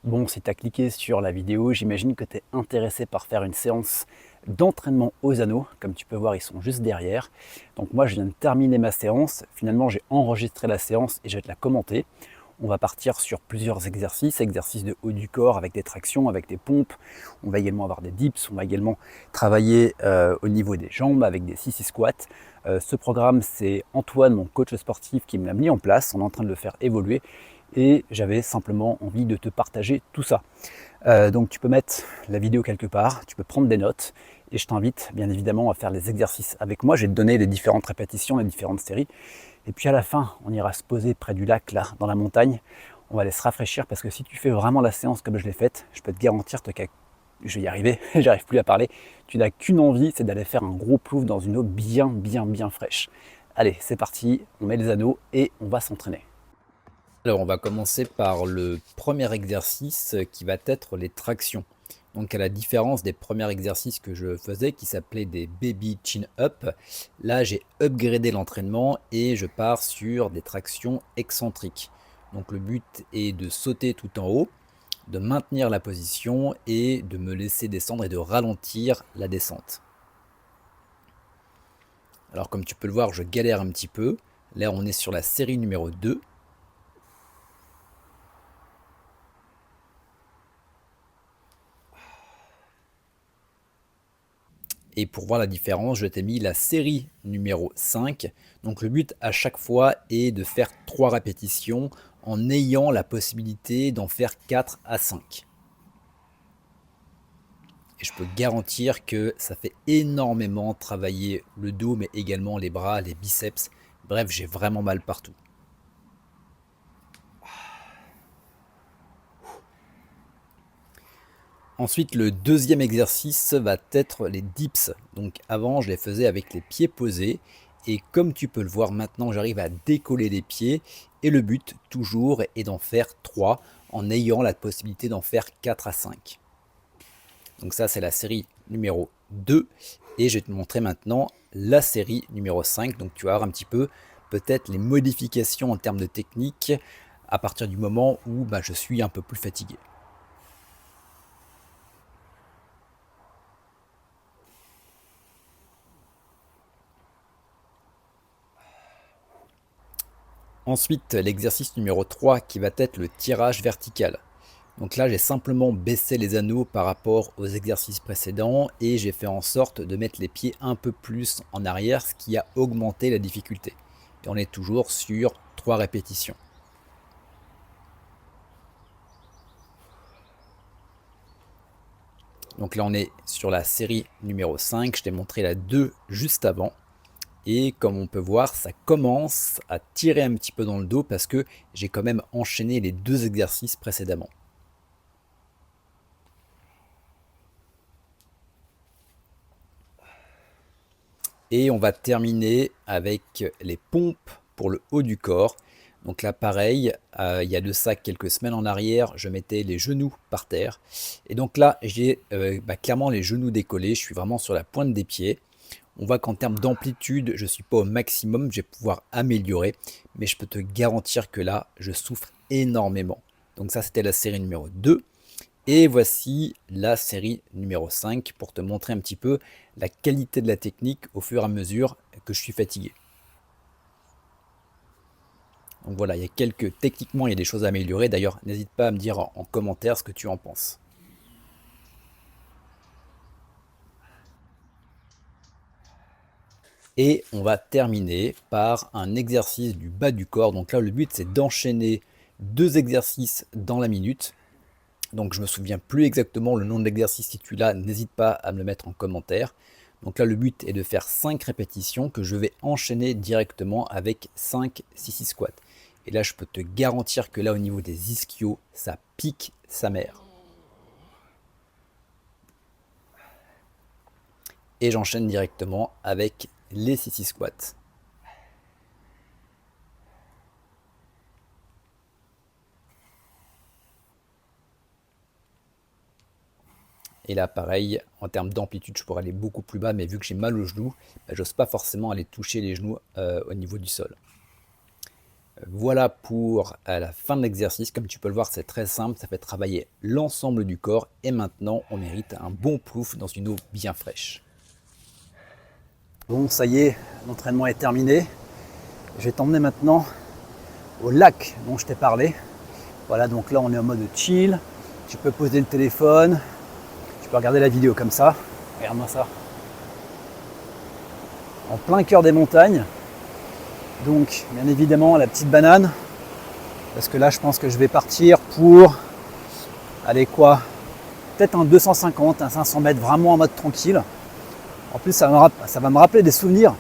Bon, si tu as cliqué sur la vidéo, j'imagine que tu es intéressé par faire une séance d'entraînement aux anneaux. Comme tu peux voir, ils sont juste derrière. Donc moi, je viens de terminer ma séance. Finalement, j'ai enregistré la séance et je vais te la commenter. On va partir sur plusieurs exercices, exercices de haut du corps avec des tractions, avec des pompes. On va également avoir des dips, on va également travailler au niveau des jambes avec des sissy squats. Ce programme, c'est Antoine, mon coach sportif, qui me l'a mis en place. On est en train de le faire évoluer et j'avais simplement envie de te partager tout ça. Donc tu peux mettre la vidéo quelque part, tu peux prendre des notes et je t'invite bien évidemment à faire les exercices avec moi. Je vais te donner les différentes répétitions, les différentes séries. Et puis à la fin, on ira se poser près du lac, là, dans la montagne. On va aller se rafraîchir parce que si tu fais vraiment la séance comme je l'ai faite, je peux te garantir que je vais y arriver, j'arrive plus à parler. Tu n'as qu'une envie, c'est d'aller faire un gros plouf dans une eau bien fraîche. Allez, c'est parti, on met les anneaux et on va s'entraîner. Alors, on va commencer par le premier exercice qui va être les tractions. Donc, à la différence des premiers exercices que je faisais qui s'appelaient des baby chin up, là j'ai upgradé l'entraînement et je pars sur des tractions excentriques. Donc, le but est de sauter tout en haut, de maintenir la position et de me laisser descendre et de ralentir la descente. Alors, comme tu peux le voir, je galère un petit peu. Là, on est sur la série numéro 2. Et pour voir la différence, je t'ai mis la série numéro 5. Donc le but à chaque fois est de faire 3 répétitions en ayant la possibilité d'en faire 4 à 5. Et je peux garantir que ça fait énormément travailler le dos, mais également les bras, les biceps. Bref, j'ai vraiment mal partout. Ensuite, le deuxième exercice va être les dips. Donc avant, je les faisais avec les pieds posés. Et comme tu peux le voir maintenant, j'arrive à décoller les pieds. Et le but, toujours, est d'en faire 3 en ayant la possibilité d'en faire 4 à 5. Donc ça, c'est la série numéro 2. Et je vais te montrer maintenant la série numéro 5. Donc tu vas voir un petit peu peut-être les modifications en termes de technique à partir du moment où je suis un peu plus fatigué. Ensuite, l'exercice numéro 3 qui va être le tirage vertical. Donc là, j'ai simplement baissé les anneaux par rapport aux exercices précédents et j'ai fait en sorte de mettre les pieds un peu plus en arrière, ce qui a augmenté la difficulté. Et on est toujours sur 3 répétitions. Donc là, on est sur la série numéro 5. Je t'ai montré la 2 juste avant. Et comme on peut voir, ça commence à tirer un petit peu dans le dos parce que j'ai quand même enchaîné les 2 exercices précédemment. Et on va terminer avec les pompes pour le haut du corps. Donc là, pareil, il y a de ça quelques semaines en arrière, je mettais les genoux par terre. Et donc là, j'ai clairement les genoux décollés. Je suis vraiment sur la pointe des pieds. On voit qu'en termes d'amplitude, je ne suis pas au maximum. Je vais pouvoir améliorer. Mais je peux te garantir que là, je souffre énormément. Donc ça, c'était la série numéro 2. Et voici la série numéro 5 pour te montrer un petit peu la qualité de la technique au fur et à mesure que je suis fatigué. Donc voilà, techniquement, il y a des choses à améliorer. D'ailleurs, n'hésite pas à me dire en commentaire ce que tu en penses. Et on va terminer par un exercice du bas du corps. Donc là, le but, c'est d'enchaîner 2 exercices dans la minute. Donc je me souviens plus exactement le nom de l'exercice. Si tu l'as, n'hésite pas à me le mettre en commentaire. Donc là, le but est de faire 5 répétitions que je vais enchaîner directement avec 5 sissy squats. Et là, je peux te garantir que là, au niveau des ischios, ça pique sa mère. Et j'enchaîne directement avec les sissy squats. Et là, pareil, en termes d'amplitude, je pourrais aller beaucoup plus bas, mais vu que j'ai mal aux genoux, j'ose pas forcément aller toucher les genoux au niveau du sol. Voilà pour la fin de l'exercice. Comme tu peux le voir, c'est très simple, ça fait travailler l'ensemble du corps et maintenant on mérite un bon plouf dans une eau bien fraîche. Bon, ça y est, l'entraînement est terminé. Je vais t'emmener maintenant au lac dont je t'ai parlé. Voilà, donc là on est en mode chill. Tu peux poser le téléphone, tu peux regarder la vidéo comme ça. Regarde-moi ça. En plein cœur des montagnes. Donc, bien évidemment, la petite banane. Parce que là, je pense que je vais partir pour, allez quoi, peut-être un 250, un 500 mètres, vraiment en mode tranquille. En plus, ça va me rappeler des souvenirs.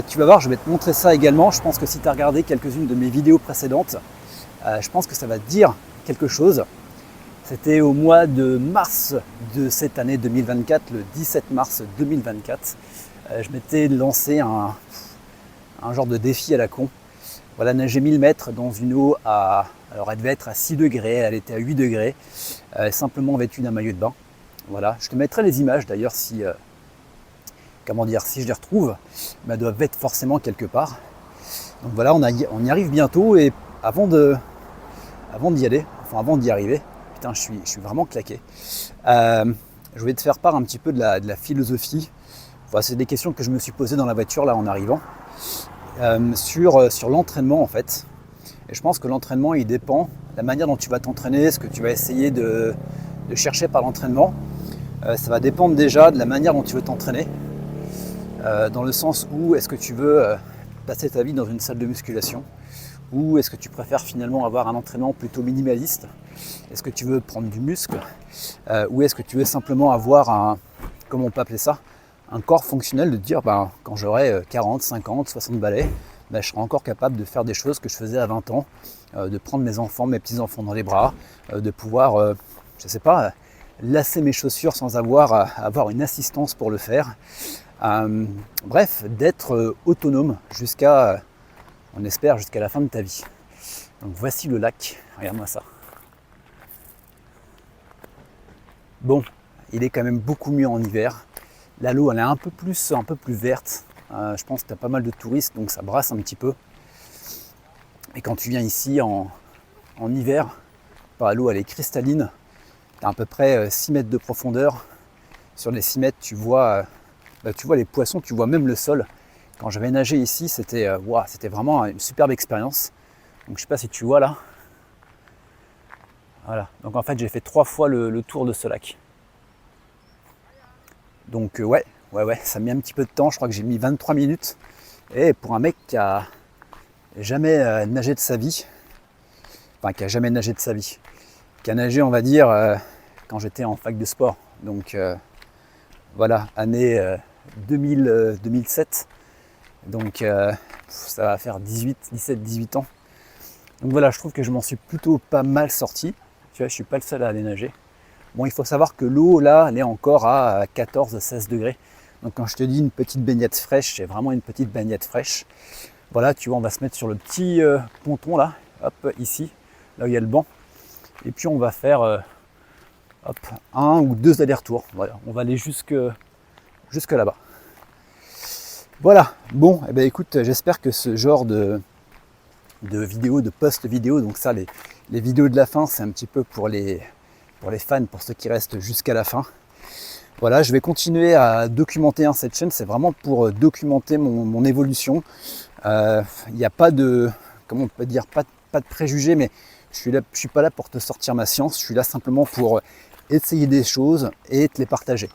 Tu vas voir, je vais te montrer ça également. Je pense que si tu as regardé quelques-unes de mes vidéos précédentes, je pense que ça va te dire quelque chose. C'était au mois de mars de cette année 2024, le 17 mars 2024. Je m'étais lancé un genre de défi à la con. Voilà, nager 1000 mètres dans une eau alors elle devait être à 6 degrés, elle était à 8 degrés, simplement vêtue d'un maillot de bain. Voilà, je te mettrai les images d'ailleurs si je les retrouve, mais elles doivent être forcément quelque part. Donc voilà, on y arrive bientôt et avant d'y aller, enfin avant d'y arriver, putain je suis vraiment claqué. Je voulais te faire part un petit peu de la philosophie. Enfin, c'est des questions que je me suis posées dans la voiture là en arrivant. Sur l'entraînement en fait. Et je pense que l'entraînement il dépend de la manière dont tu vas t'entraîner, ce que tu vas essayer de chercher par l'entraînement. Ça va dépendre déjà de la manière dont tu veux t'entraîner. Dans le sens où est-ce que tu veux passer ta vie dans une salle de musculation ou est-ce que tu préfères finalement avoir un entraînement plutôt minimaliste? Est-ce que tu veux prendre du muscle ou est-ce que tu veux simplement avoir comment on peut appeler ça, un corps fonctionnel, de dire quand j'aurai 40, 50, 60 balais, je serai encore capable de faire des choses que je faisais à 20 ans, de prendre mes enfants, mes petits-enfants dans les bras, de pouvoir, je sais pas, lasser mes chaussures sans avoir une assistance pour le faire. Bref, d'être autonome jusqu'à, on espère, jusqu'à la fin de ta vie. Donc voici le lac, regarde-moi ça. Bon, il est quand même beaucoup mieux en hiver. Là, l'eau, elle est un peu plus verte. Je pense que tu as pas mal de touristes, donc ça brasse un petit peu. Et quand tu viens ici en hiver, l'eau, elle est cristalline. Tu as à peu près 6 mètres de profondeur. Sur les 6 mètres, tu vois les poissons, tu vois même le sol. Quand j'avais nagé ici, c'était vraiment une superbe expérience. Donc je sais pas si tu vois là. Voilà. Donc en fait, j'ai fait 3 fois le tour de ce lac. Donc ouais, ça a mis un petit peu de temps, je crois que j'ai mis 23 minutes. Et pour un mec qui a jamais nagé de sa vie, qui a nagé on va dire quand j'étais en fac de sport. Donc voilà, année 2007. Donc ça va faire 17-18 ans. Donc voilà, je trouve que je m'en suis plutôt pas mal sorti. Tu vois, je suis pas le seul à aller nager. Bon, il faut savoir que l'eau, là, elle est encore à 14-16 degrés. Donc quand je te dis une petite baignade fraîche, c'est vraiment une petite baignade fraîche. Voilà, tu vois, on va se mettre sur le petit ponton, là, hop, ici, là où il y a le banc. Et puis on va faire, 1 ou 2 allers-retours. Voilà, on va aller jusque là-bas. Voilà, bon, eh bien, écoute, j'espère que ce genre de vidéos, de post-vidéos, donc ça, les vidéos de la fin, c'est un petit peu pour les fans, pour ceux qui restent jusqu'à la fin. Voilà, je vais continuer à documenter cette chaîne, c'est vraiment pour documenter mon évolution. Il n'y a pas de, comment on peut dire, pas de préjugés, mais je suis pas là pour te sortir ma science, je suis là simplement pour essayer des choses et te les partager.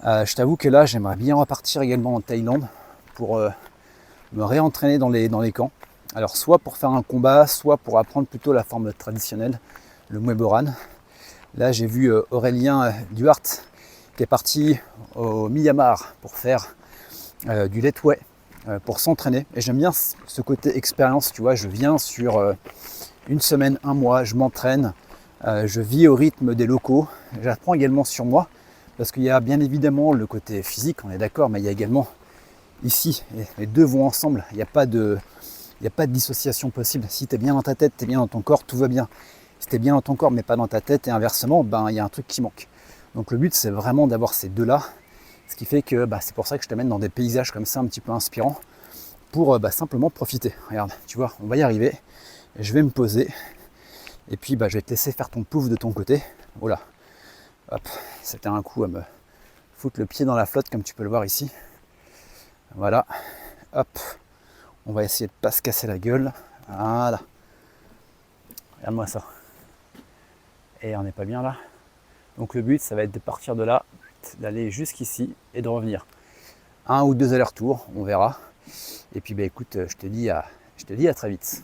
Je t'avoue que là, j'aimerais bien repartir également en Thaïlande pour me réentraîner dans les camps. Alors soit pour faire un combat, soit pour apprendre plutôt la forme traditionnelle, le Muay Boran. Là, j'ai vu Aurélien Duarte qui est parti au Myanmar pour faire du Letway, pour s'entraîner. Et j'aime bien ce côté expérience, tu vois, je viens sur une semaine, 1 mois, je m'entraîne, je vis au rythme des locaux, j'apprends également sur moi, parce qu'il y a bien évidemment le côté physique, on est d'accord, mais il y a également ici, les deux vont ensemble, il n'y a pas de dissociation possible. Si tu es bien dans ta tête, tu es bien dans ton corps, tout va bien. Si tu es bien dans ton corps mais pas dans ta tête et inversement, il y a un truc qui manque. Donc le but c'est vraiment d'avoir ces deux-là, ce qui fait que c'est pour ça que je t'amène dans des paysages comme ça un petit peu inspirants pour simplement profiter. Regarde, tu vois, on va y arriver. Je vais me poser et puis je vais te laisser faire ton pouf de ton côté. Voilà, hop, c'était un coup à me foutre le pied dans la flotte comme tu peux le voir ici. Voilà, hop, on va essayer de pas se casser la gueule. Voilà, regarde-moi ça. Et on n'est pas bien là. Donc le but, ça va être de partir de là, d'aller jusqu'ici et de revenir. 1 ou 2 allers-retours, on verra. Et puis écoute, je te dis à très vite.